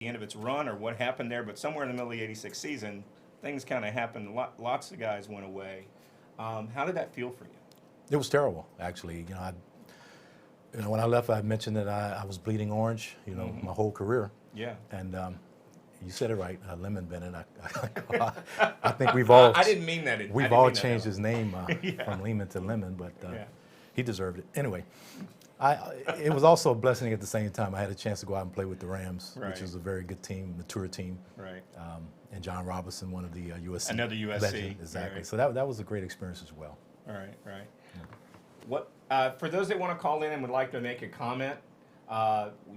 the end of its run or what happened there, but somewhere in the middle of the '86 season, things kind of happened. Lots of guys went away. How did that feel for you? It was terrible, actually. When I left, I mentioned that I was bleeding orange, my whole career. Yeah. And you said it right, Lemon Bennett. I think we've all I didn't mean that. we've all changed his name Yeah. from Lehman to Lemon, but Yeah. he deserved it. Anyway, it was also a blessing at the same time. I had a chance to go out and play with the Rams, Right. which was a very good team, mature team. Right. And John Robinson, one of the USC. Another USC. legend, exactly. Right. So that was a great experience as well. Right. What for those that want to call in and would like to make a comment,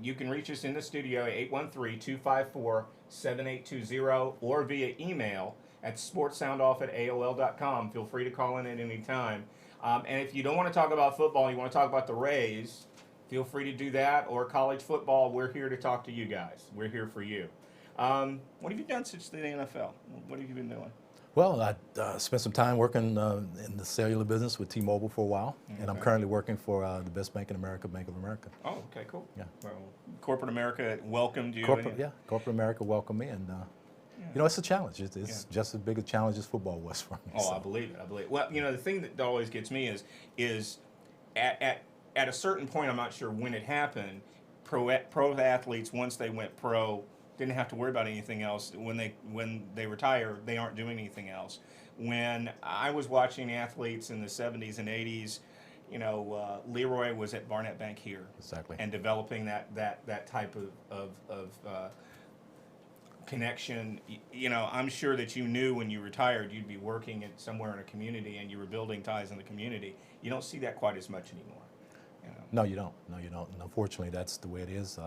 you can reach us in the studio at 813-254-7820 or via email at sportsoundoff@aol.com. Feel free to call in at any time. And if you don't want to talk about football, you want to talk about the Rays, feel free to do that, or college football. We're here to talk to you guys. We're here for you. What have you done since the NFL? What have you been doing? Well, I spent some time working in the cellular business with T-Mobile for a while, and I'm Okay. currently working for the best bank in America, Bank of America. Oh, okay, cool. Yeah. Well, corporate America welcomed you. Corporate America welcomed me, and it's a challenge. It's just as big a challenge as football was for me. Oh, so. I believe it. Well, the thing that always gets me is at a certain point, I'm not sure when it happened. Pro athletes, once they went pro, didn't have to worry about anything else. When they retire, they aren't doing anything else. When I was watching athletes in the '70s and '80s, Leroy was at Barnett Bank here, Exactly. and developing that type of connection. I'm sure that you knew when you retired you'd be working somewhere in a community and you were building ties in the community. You don't see that quite as much anymore. No, you don't. And unfortunately, that's the way it is.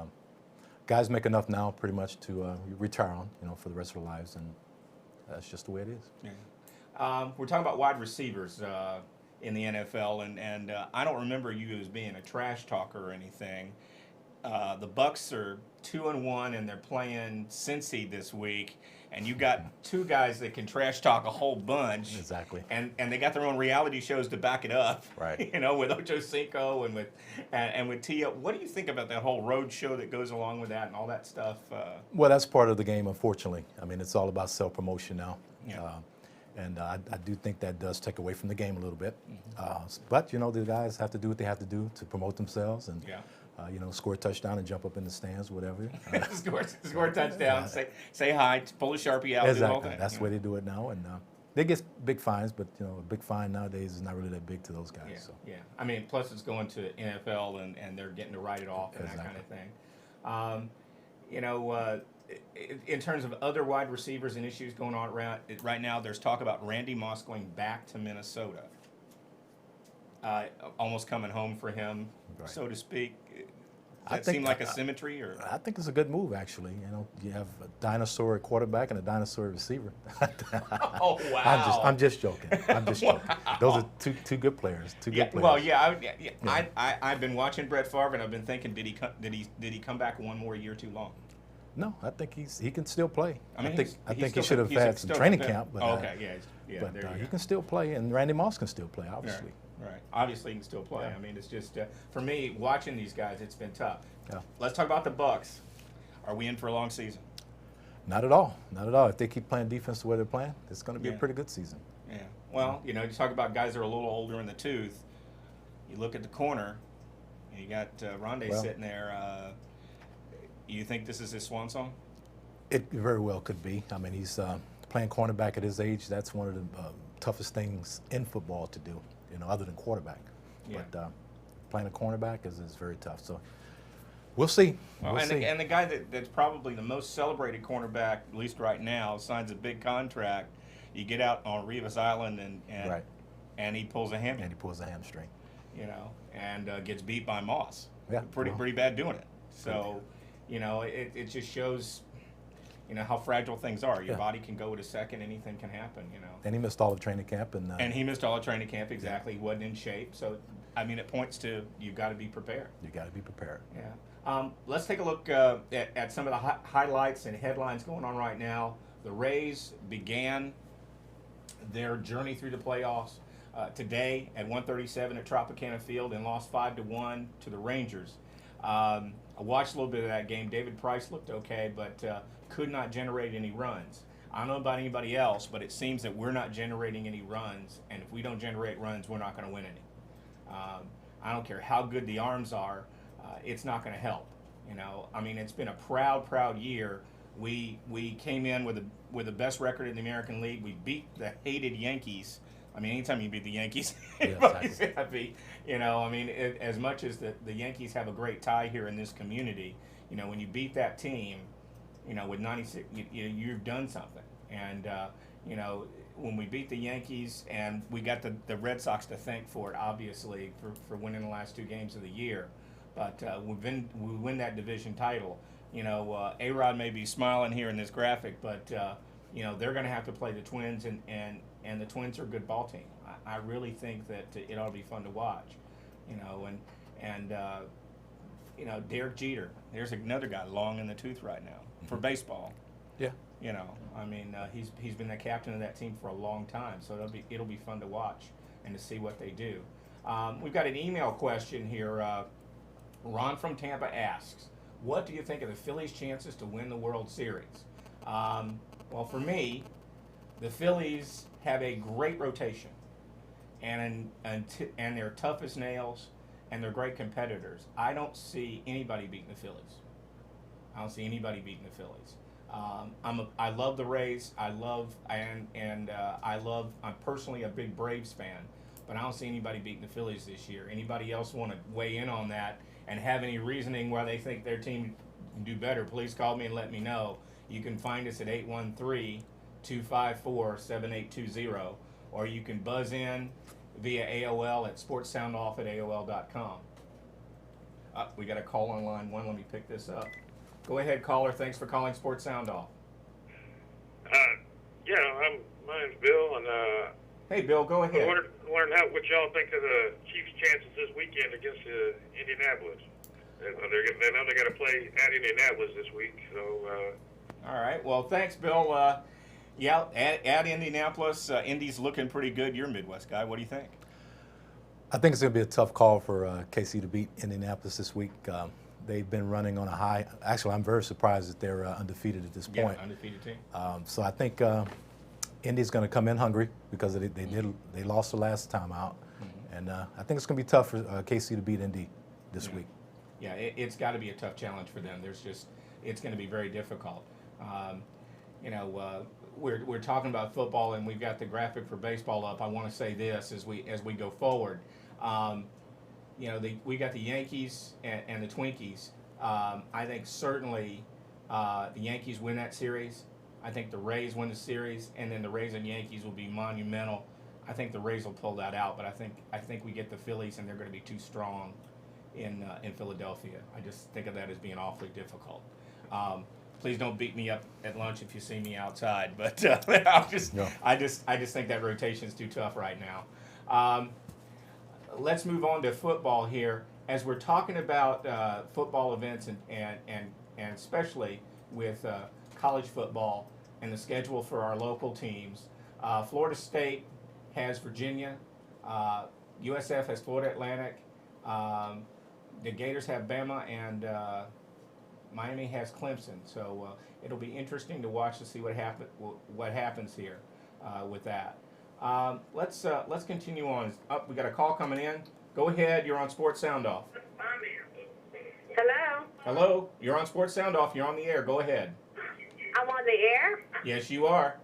Guys make enough now, pretty much, to retire on, for the rest of their lives, and that's just the way it is. Yeah. We're talking about wide receivers in the NFL, and I don't remember you as being a trash talker or anything. The Bucks are 2-1, and they're playing Cincy this week, and you got two guys that can trash talk a whole bunch. Exactly. And they got their own reality shows to back it up. Right. With Ocho Cinco and with Tia. What do you think about that whole road show that goes along with that and all that stuff? Well, that's part of the game, unfortunately. I mean, it's all about self-promotion now. Yeah. And I do think that does take away from the game a little bit. But, the guys have to do what they have to do to promote themselves and, Yeah. Score a touchdown and jump up in the stands, whatever. score a touchdown, say hi, pull a Sharpie out, do the whole Exactly. thing. That's the way they do it now. And they get big fines, but, a big fine nowadays is not really that big to those guys. Yeah, So. yeah. I mean, plus it's going to NFL and they're getting to write it off and that kind of thing. In terms of other wide receivers and issues going on right now, there's talk about Randy Moss going back to Minnesota. Almost coming home for him, Right. so to speak. I Does that think- seem like a symmetry? Or I think it's a good move, actually. You have a dinosaur quarterback and a dinosaur receiver. Oh, wow. I'm just joking. Those are two good players. Two Yeah, good players. well, I've been watching Brett Favre and I've been thinking, did he come back one more year too long? No, I think he can still play. I mean, I think still he should have he's had some still training competitive. camp, but Okay, yeah, but there you he go. can still play, and Randy Moss can still play, obviously. Right. Obviously, he can still play. Yeah. I mean, it's just for me watching these guys, it's been tough. Yeah. Let's talk about the Bucks. Are we in for a long season? Not at all. Not at all. If they keep playing defense the way they're playing, it's going to be Yeah. a pretty good season. Yeah. Well, you talk about guys that are a little older in the tooth. You look at the corner, and you got Rondé Well- sitting there. You think this is his swan song? It very well could be. I mean, he's playing cornerback at his age. That's one of the toughest things in football to do, other than quarterback. Yeah. But playing a cornerback is very tough. So we'll see. Well, We'll see. and the guy that's probably the most celebrated cornerback, at least right now, signs a big contract. You get out on Rivas Island and Right. and he pulls a hammy, And he pulls a hamstring. and gets beat by Moss. Yeah. Pretty bad doing it. So, it just shows, how fragile things are. Your Yeah. body can go at a second, anything can happen. And he missed all of training camp. And he missed all the training camp. Exactly, he wasn't in shape. So, I mean, it points to you've got to be prepared. you got to be prepared. Yeah. Let's take a look at some of the highlights and headlines going on right now. The Rays began their journey through the playoffs today at 1:37 at Tropicana Field and lost 5-1 to the Rangers. I watched a little bit of that game. David Price looked okay, but could not generate any runs. I don't know about anybody else, but it seems that we're not generating any runs, and if we don't generate runs, we're not going to win any. I don't care how good the arms are, it's not going to help. I mean, it's been a proud year. We came in with the best record in the American League. We beat the hated Yankees. I mean, anytime you beat the Yankees, everybody's happy. I mean, as much as the Yankees have a great tie here in this community, when you beat that team, with 96, you've done something. And, when we beat the Yankees, and we got the Red Sox to thank for it, obviously, for winning the last 2 games of the year. But we win that division title. A-Rod may be smiling here in this graphic, but, they're going to have to play the Twins, and the Twins are a good ball team. I really think that it ought to be fun to watch. Derek Jeter, there's another guy long in the tooth right now for baseball. Yeah. He's been the captain of that team for a long time, so it'll be fun to watch and to see what they do. We've got an email question here. Ron from Tampa asks, what do you think of the Phillies' chances to win the World Series? Well, for me, the Phillies have a great rotation, and they're tough as nails, and they're great competitors. I don't see anybody beating the Phillies. I love the Rays. I'm personally a big Braves fan, but I don't see anybody beating the Phillies this year. Anybody else want to weigh in on that and have any reasoning why they think their team can do better? Please call me and let me know. You can find us at 813-254-7820, or you can buzz in via AOL at sportssoundoff@aol.com. We got a call on line 1. Let me pick this up. Go ahead, caller. Thanks for calling Sports Sound Off. My name's Bill, and hey, Bill, go ahead. I wondered what y'all think of the Chiefs' chances this weekend against Indianapolis. I know they got to play at Indianapolis this week, so. All right. Well, thanks, Bill. At Indianapolis, Indy's looking pretty good. You're a Midwest guy. What do you think? I think it's going to be a tough call for KC to beat Indianapolis this week. They've been running on a high. Actually, I'm very surprised that they're undefeated at this point. Yeah, undefeated team. So I think Indy's going to come in hungry because they lost the last time out, and I think it's going to be tough for KC to beat Indy this week. Yeah, it's got to be a tough challenge for them. It's going to be very difficult. We're talking about football, and we've got the graphic for baseball up. I want to say this as we go forward. We got the Yankees and the Twinkies. I think certainly the Yankees win that series. I think the Rays win the series, and then the Rays and Yankees will be monumental. I think the Rays will pull that out, but I think we get the Phillies, and they're going to be too strong in Philadelphia. I just think of that as being awfully difficult. Please don't beat me up at lunch if you see me outside, but I just think that rotation is too tough right now. Let's move on to football here. As we're talking about football events and especially with college football and the schedule for our local teams, Florida State has Virginia, USF has Florida Atlantic, the Gators have Bama, and Miami has Clemson. So it'll be interesting to watch to see what happens here with that. Let's continue on. We got a call coming in. Go ahead. You're on Sports Sound Off. Hello. Hello. You're on Sports Sound Off. You're on the air. Go ahead. I'm on the air? Yes, you are.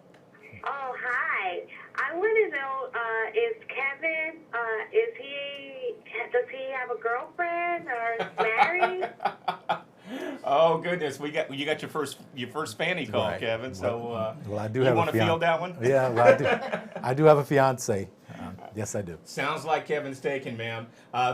Oh, hi. I want to know, is Kevin, does he have a girlfriend or is married? Oh goodness, you got your first fanny call, Right. Kevin. So well, I do you have want a to field that one? Yeah, well, I do have a fiance. Yes, I do. Sounds like Kevin's taken, ma'am.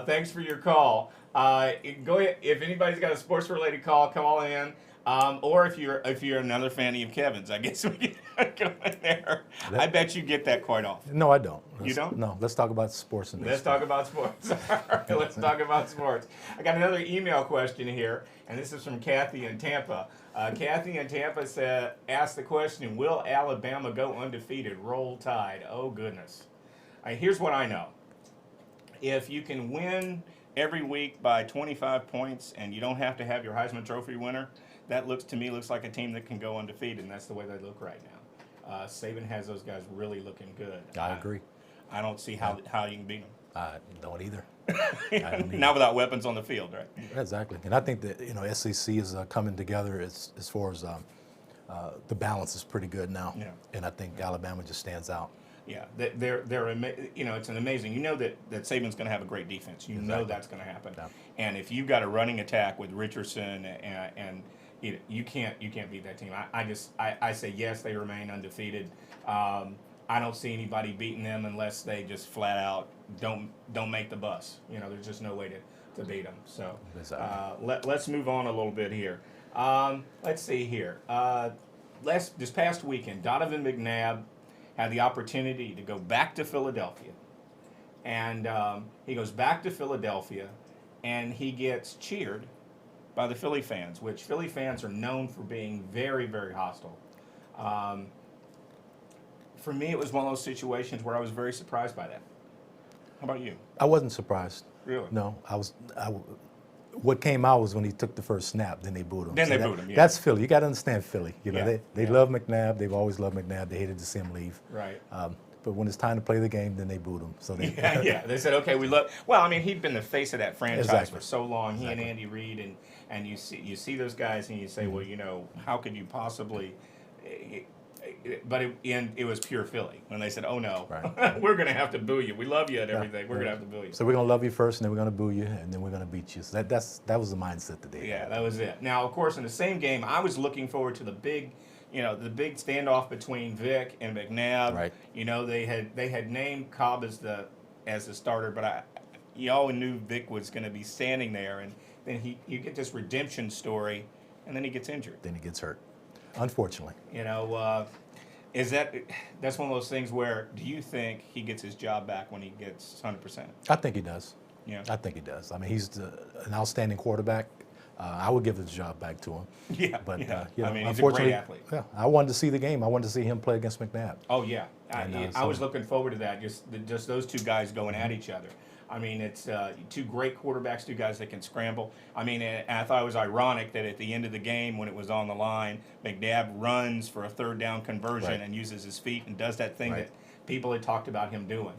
Thanks for your call. Go ahead. If anybody's got a sports-related call, call in. Or if you're another fanny of Kevin's, I guess we can go in there. I bet you get that quite often. No, I don't. You don't? No. Let's talk about sports and Let's talk about sports. All right, let's talk about sports. I got another email question here, and this is from Kathy in Tampa. Kathy in Tampa asked the question, will Alabama go undefeated? Roll Tide. Oh, goodness. Here's what I know. If you can win every week by 25 points, and you don't have to have your Heisman Trophy winner, that looks like a team that can go undefeated, and that's the way they look right now. Saban has those guys really looking good. I agree. I don't see how you can beat them. I don't either. I don't either. Not without weapons on the field, right? Exactly, and I think that SEC is coming together as far as the balance is pretty good now. Yeah. And I think Alabama just stands out. Yeah, it's an amazing. You know that Saban's going to have a great defense. You know that's going to happen. Yeah. And if you've got a running attack with Richardson and you can't beat that team. I say yes, they remain undefeated. I don't see anybody beating them unless they just flat out don't make the bus. There's just no way to beat them. So let's move on a little bit here. Let's see here. This past weekend, Donovan McNabb had the opportunity to go back to Philadelphia. And he goes back to Philadelphia, and he gets cheered by the Philly fans, which Philly fans are known for being very, very hostile. For me, it was one of those situations where I was very surprised by that. How about you? I wasn't surprised. Really? No, what came out was when he took the first snap, then they booed him. Then they booed him, yeah. That's Philly. You got to understand Philly. Yeah, They love McNabb. They've always loved McNabb. They hated to see him leave. Right. But when it's time to play the game, then they booed him. So they, Yeah. They said, okay, we love. Well, I mean, he'd been the face of that franchise Exactly. for so long. He Exactly. and Andy Reid, and you see those guys, and you say, well, how could you possibly? But it was pure Philly when they said, oh no, Right. we're going to have to boo you. We love you and everything. We're going to have to boo you. So we're gonna love you first, and then we're gonna boo you, and then we're gonna beat you. So that was the mindset that they Yeah, had. that was it. Now, of course, in the same game, I was looking forward to the big standoff between Vic and McNabb. Right. They had named Cobb as the starter, but you all knew Vic was going to be standing there, and then you get this redemption story, and then he gets injured. Then he gets hurt, unfortunately. That's one of those things where, do you think he gets his job back when he gets 100%? I think he does. Yeah. I think he does. I mean, he's an outstanding quarterback. I would give his job back to him. Yeah. But yeah. I mean, he's a unfortunately, great athlete. yeah, I wanted to see the game. I wanted to see him play against McNabb. Oh yeah, And, I was looking forward to that. Just those two guys going at each other. I mean, it's two great quarterbacks, two guys that can scramble. I mean, and I thought it was ironic that at the end of the game, when it was on the line, McNabb runs for a third down conversion Right. and uses his feet and does that thing Right. that people had talked about him doing.